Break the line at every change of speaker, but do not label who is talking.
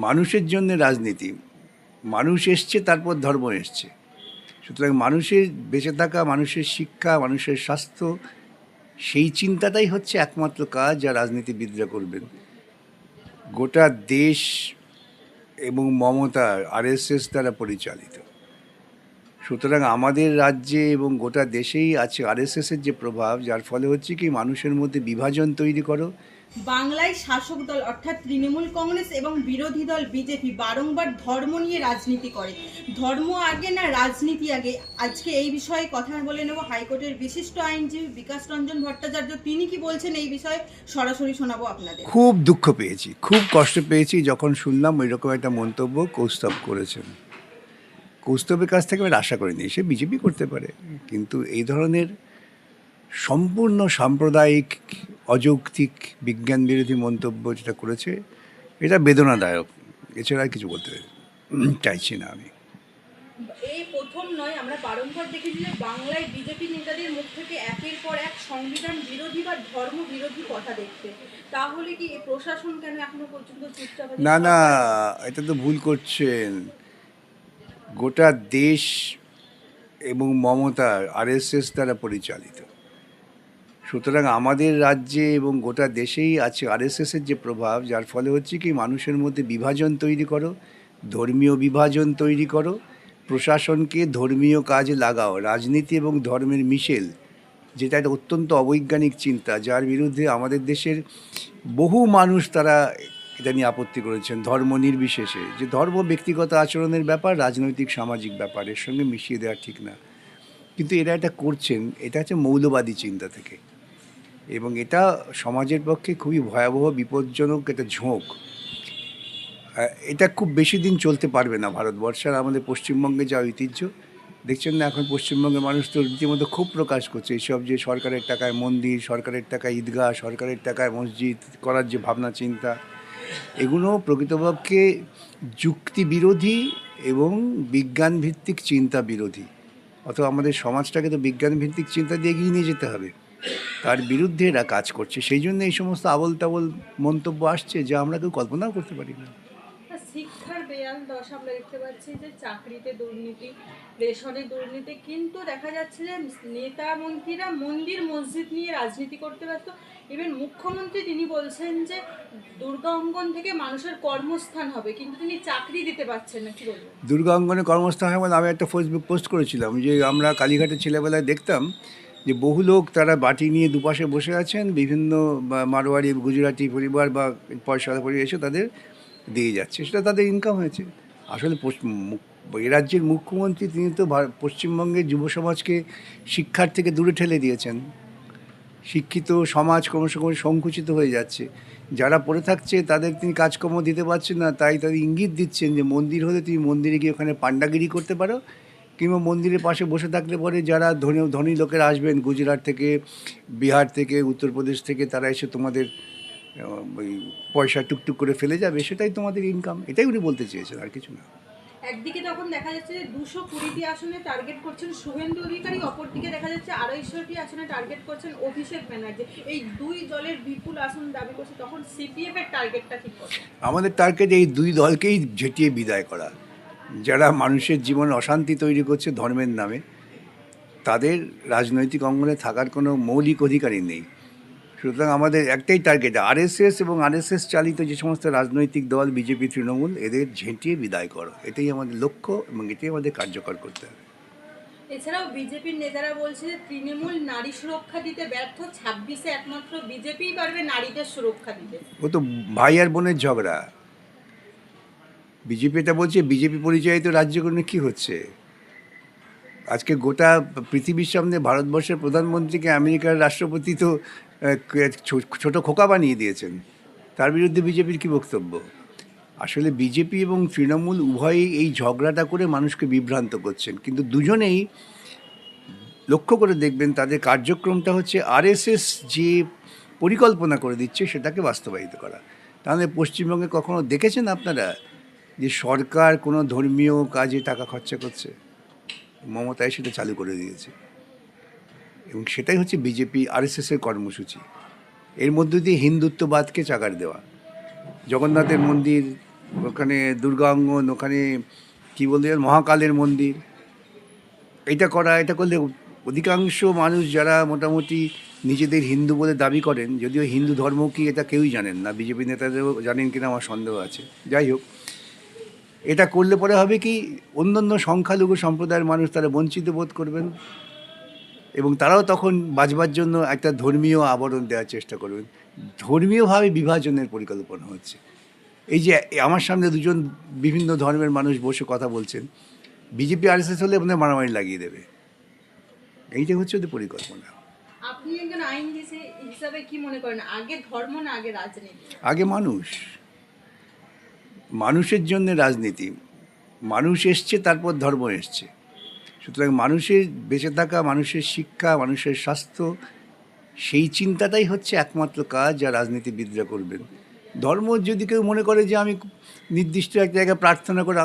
মানুষের জন্য রাজনীতি, মানুষ এসছে তারপর ধর্ম এসছে। সুতরাং মানুষের বেঁচে থাকা, মানুষের শিক্ষা, মানুষের স্বাস্থ্য, সেই চিন্তাটাই হচ্ছে একমাত্র কাজ যা রাজনীতিবিদরা করবেন। গোটা দেশ এবং মমতা আরএসএস দ্বারা পরিচালিত। সুতরাং আমাদের রাজ্যে এবং গোটা দেশেই আছে আরএসএসের যে প্রভাব, যার ফলে হচ্ছে কি মানুষের মধ্যে বিভাজন তৈরি করো।
বাংলায় শাসক দল অর্থাৎ তৃণমূল কংগ্রেস এবং বিরোধী দল বিজেপি বারংবার ধর্ম নিয়ে রাজনীতি করে। ধর্ম আগে না রাজনীতি আগে? আজকে এই বিষয়ে কথা বলে নেব হাইকোর্টের বিশিষ্ট আইনজীবী বিকাশ রঞ্জন ভট্টাচার্য। তিনি কি বলছেন এই বিষয়ে সরাসরি শোনাবো আপনাদের।
খুব দুঃখ পেয়েছি, খুব কষ্ট পেয়েছি যখন শুনলাম ওইরকম একটা মন্তব্য কৌস্তব করেছেন। কৌস্তবের কাছ থেকে আমি আশা করিনি, সে বিজেপি করতে পারে, কিন্তু এই ধরনের সম্পূর্ণ সাম্প্রদায়িক, অযৌক্তিক, বিজ্ঞান বিরোধী মন্তব্য যেটা করেছে, এটা বেদনাদায়ক। এছাড়া আর কিছু বলতে চাইছি না আমি।
এই প্রথম নয়, আমরা বারংবার দেখেছি যে বাংলায় বিজেপি নেতাদের মুখ থেকে একের পর এক সংবিধান বিরোধী বা ধর্ম বিরোধী কথা দেখতে। তাহলে কি প্রশাসন কেন এখনো পর্যন্ত চুপচাপ আছে?
না না, এটা তো ভুল করছেন। গোটা দেশ এবং মমতা আরএসএস দ্বারা পরিচালিত। সুতরাং আমাদের রাজ্যে এবং গোটা দেশেই আছে আরএসএসের যে প্রভাব, যার ফলে হচ্ছে কি মানুষের মধ্যে বিভাজন তৈরি করো, ধর্মীয় বিভাজন তৈরি করো, প্রশাসনকে ধর্মীয় কাজে লাগাও। রাজনীতি এবং ধর্মের মিশেল, যেটা একটা অত্যন্ত অবৈজ্ঞানিক চিন্তা, যার বিরুদ্ধে আমাদের দেশের বহু মানুষ তারা এটা নিয়ে আপত্তি করেছেন, ধর্ম নির্বিশেষে। যে ধর্ম ব্যক্তিগত আচরণের ব্যাপার, রাজনৈতিক সামাজিক ব্যাপার, এর সঙ্গে মিশিয়ে দেওয়া ঠিক না। কিন্তু এরা এটা করছেন, এটা হচ্ছে মৌলবাদী চিন্তা থেকে, এবং এটা সমাজের পক্ষে খুবই ভয়াবহ, বিপজ্জনক একটা ঝোঁক। এটা খুব বেশি দিন চলতে পারবে না ভারতবর্ষের। আমাদের পশ্চিমবঙ্গে যা ঐতিহ্য দেখছেন না, এখন পশ্চিমবঙ্গের মানুষ তো রীতিমতো ক্ষোভ প্রকাশ করছে এইসব, যে সরকারের টাকায় মন্দির, সরকারের টাকায় ঈদগাহ, সরকারের টাকায় মসজিদ করার যে ভাবনা চিন্তা, এগুলো প্রকৃতপক্ষে যুক্তি বিরোধী এবং বিজ্ঞান ভিত্তিক চিন্তা বিরোধী। অথবা আমাদের সমাজটাকে তো বিজ্ঞান ভিত্তিক চিন্তা দিয়ে এগিয়ে নিয়ে যেতে হবে, তার বিরুদ্ধে এরা কাজ করছে। সেই জন্য এই সমস্ত আবল তাবল মন্তব্য আসছে, যা আমরা কেউ কল্পনাও করতে পারি না।
শিক্ষার বেয়াল দশা আমরা দেখতে পাচ্ছি যে চাকরিতে দুর্নীতি, রেশনে দুর্নীতি, কিন্তু দেখা যাচ্ছে যে নেতা মন্ত্রীরা মন্দির মসজিদ নিয়ে রাজনীতি করতে ব্যস্ত। ইভেন মুখ্যমন্ত্রী তিনি বলছেন যে দুর্গা অঙ্গন থেকে মানুষের কর্মস্থান হবে, কিন্তু তিনি চাকরি দিতে পারছেন না। কি বলবেন?
দুর্গা অঙ্গনে কর্মস্থান হয় বলে আমি একটা ফেসবুক পোস্ট করেছিলাম, যে আমরা কালীঘাটে ছেলেবেলায় দেখতাম যে বহু লোক তারা বাটি নিয়ে দুপাশে বসে আছেন, বিভিন্ন মারোয়ারি গুজরাটি পরিবার বা পয়সাওয়ালা পরিবার এসে তাদের দিয়ে যাচ্ছে, সেটা তাদের ইনকাম হয়েছে। আসলে এ রাজ্যের মুখ্যমন্ত্রী তিনি তো পশ্চিমবঙ্গের যুব সমাজকে শিক্ষার থেকে দূরে ঠেলে দিয়েছেন। শিক্ষিত সমাজ ক্রমশ ক্রমশ সংকুচিত হয়ে যাচ্ছে, যারা পড়ে থাকছে তাদের তিনি কাজকর্ম দিতে পারছেন না, তাই তাদের ইঙ্গিত দিচ্ছেন যে মন্দির হলে তুমি মন্দিরে গিয়ে ওখানে পাণ্ডাগিরি করতে পারো, কিংবা মন্দিরের পাশে বসে থাকলে পরে যারা ধনী ধনী লোকেরা আসবেন গুজরাট থেকে, বিহার থেকে, উত্তরপ্রদেশ থেকে, তারা এসে তোমাদের ওই পয়সা টুকটুক করে ফেলে যাবে, সেটাই তোমাদের ইনকাম। এটাই উনি বলতে চেয়েছেন, আর কিছু না।
একদিকে তখন দেখা যাচ্ছে যে 220টি আসনে টার্গেট করছেন শুভেন্দু অধিকারী, অপরদিকে দেখা যাচ্ছে 250টি আসনে টার্গেট করছেন অভিষেক ব্যানার্জি। এই দুই দলের বিপুল আসন দাবি করছে, তখন সিপিএফ এর টার্গেটটা ঠিক করছে।
আমাদের টার্গেট এই দুই দলকেই ঝেঁটিয়ে বিদায় করা। যারা মানুষের জীবনে অশান্তি তৈরি করছে ধর্মের নামে, তাদের রাজনৈতিক অঙ্গনে থাকার কোনো মৌলিক অধিকারই নেই। সুতরাং আমাদের একটাই টার্গেট, আরএসএস এবং আরএসএস চালিত যে সমস্ত রাজনৈতিক দল, বিজেপি, তৃণমূল, এদের ঝেঁটিয়ে বিদায় করো। এটাই আমাদের লক্ষ্য এবং এটাই আমাদের কার্যকর করতে হবে।
এছাড়াও বিজেপির নেতারা বলছে যে তৃণমূল নারী সুরক্ষা দিতে ব্যর্থ, 26-এ একমাত্র বিজেপিই পারবে নারীদের সুরক্ষা দিতে।
ও তো ভাই আর বোনের ঝগড়া। বিজেপি এটা বলছে, বিজেপি পরিচালিত রাজ্যগুলো কী হচ্ছে। আজকে গোটা পৃথিবীর সামনে ভারতবর্ষের প্রধানমন্ত্রীকে আমেরিকার রাষ্ট্রপতি তো ছোট খোকা বানিয়ে দিয়েছেন। তার বিরুদ্ধে বিজেপির কী বক্তব্য? আসলে বিজেপি এবং তৃণমূল উভয়ই এই ঝগড়াটা করে মানুষকে বিভ্রান্ত করছেন, কিন্তু দুজনেই লক্ষ্য করে দেখবেন তাদের কার্যক্রমটা হচ্ছে আরএসএস যে পরিকল্পনা করে দিচ্ছে সেটাকে বাস্তবায়িত করা। তাহলে পশ্চিমবঙ্গে কখনো দেখেছেন আপনারা যে সরকার কোনো ধর্মীয় কাজে টাকা খরচা করছে? মমতাই সেটা চালু করে দিয়েছে, এবং সেটাই হচ্ছে বিজেপি আরএসএসের কর্মসূচি। এর মধ্য দিয়ে হিন্দুত্ববাদকে চাগার দেওয়া। জগন্নাথের মন্দির ওখানে দুর্গাঙ্গন, ওখানে কী বলতে চান মহাকালের মন্দির, এটা করলে অধিকাংশ মানুষ যারা মোটামুটি নিজেদের হিন্দু বলে দাবি করেন, যদিও হিন্দু ধর্ম কি এটা কেউই জানেন না, বিজেপি নেতাদেরও জানেন কিনা আমার সন্দেহ আছে, যাই হোক, এটা করলে পরে হবে কি অন্যান্য সংখ্যালঘু সম্প্রদায়ের মানুষ তারা বঞ্চিত বোধ করবেন এবং তারাও তখন বাঁচবার জন্য একটা ধর্মীয় আবরণ দেওয়ার চেষ্টা করবেন। ধর্মীয়ভাবে বিভাজনের পরিকল্পনা হচ্ছে। এই যে আমার সামনে দুজন বিভিন্ন ধর্মের মানুষ বসে কথা বলছেন, বিজেপি আরএসএস হলে আপনার মারামারি লাগিয়ে দেবে, এইটাই হচ্ছে ওদের পরিকল্পনা।
আপনি একজন আইনজীবী হিসাবে কি মনে করেন, আগে ধর্ম না আগে রাজনীতি?
আগে মানুষ, মানুষের জন্য রাজনীতি, মানুষ এসছে তারপর ধর্ম এসছে। সুতরাং মানুষের বেঁচে থাকা, মানুষের শিক্ষা, মানুষের স্বাস্থ্য, সেই চিন্তাটাই হচ্ছে একমাত্র কাজ যা রাজনীতিবিদরা করবেন। ধর্ম যদি কেউ মনে করে যে আমি নির্দিষ্ট এক জায়গায় প্রার্থনা করে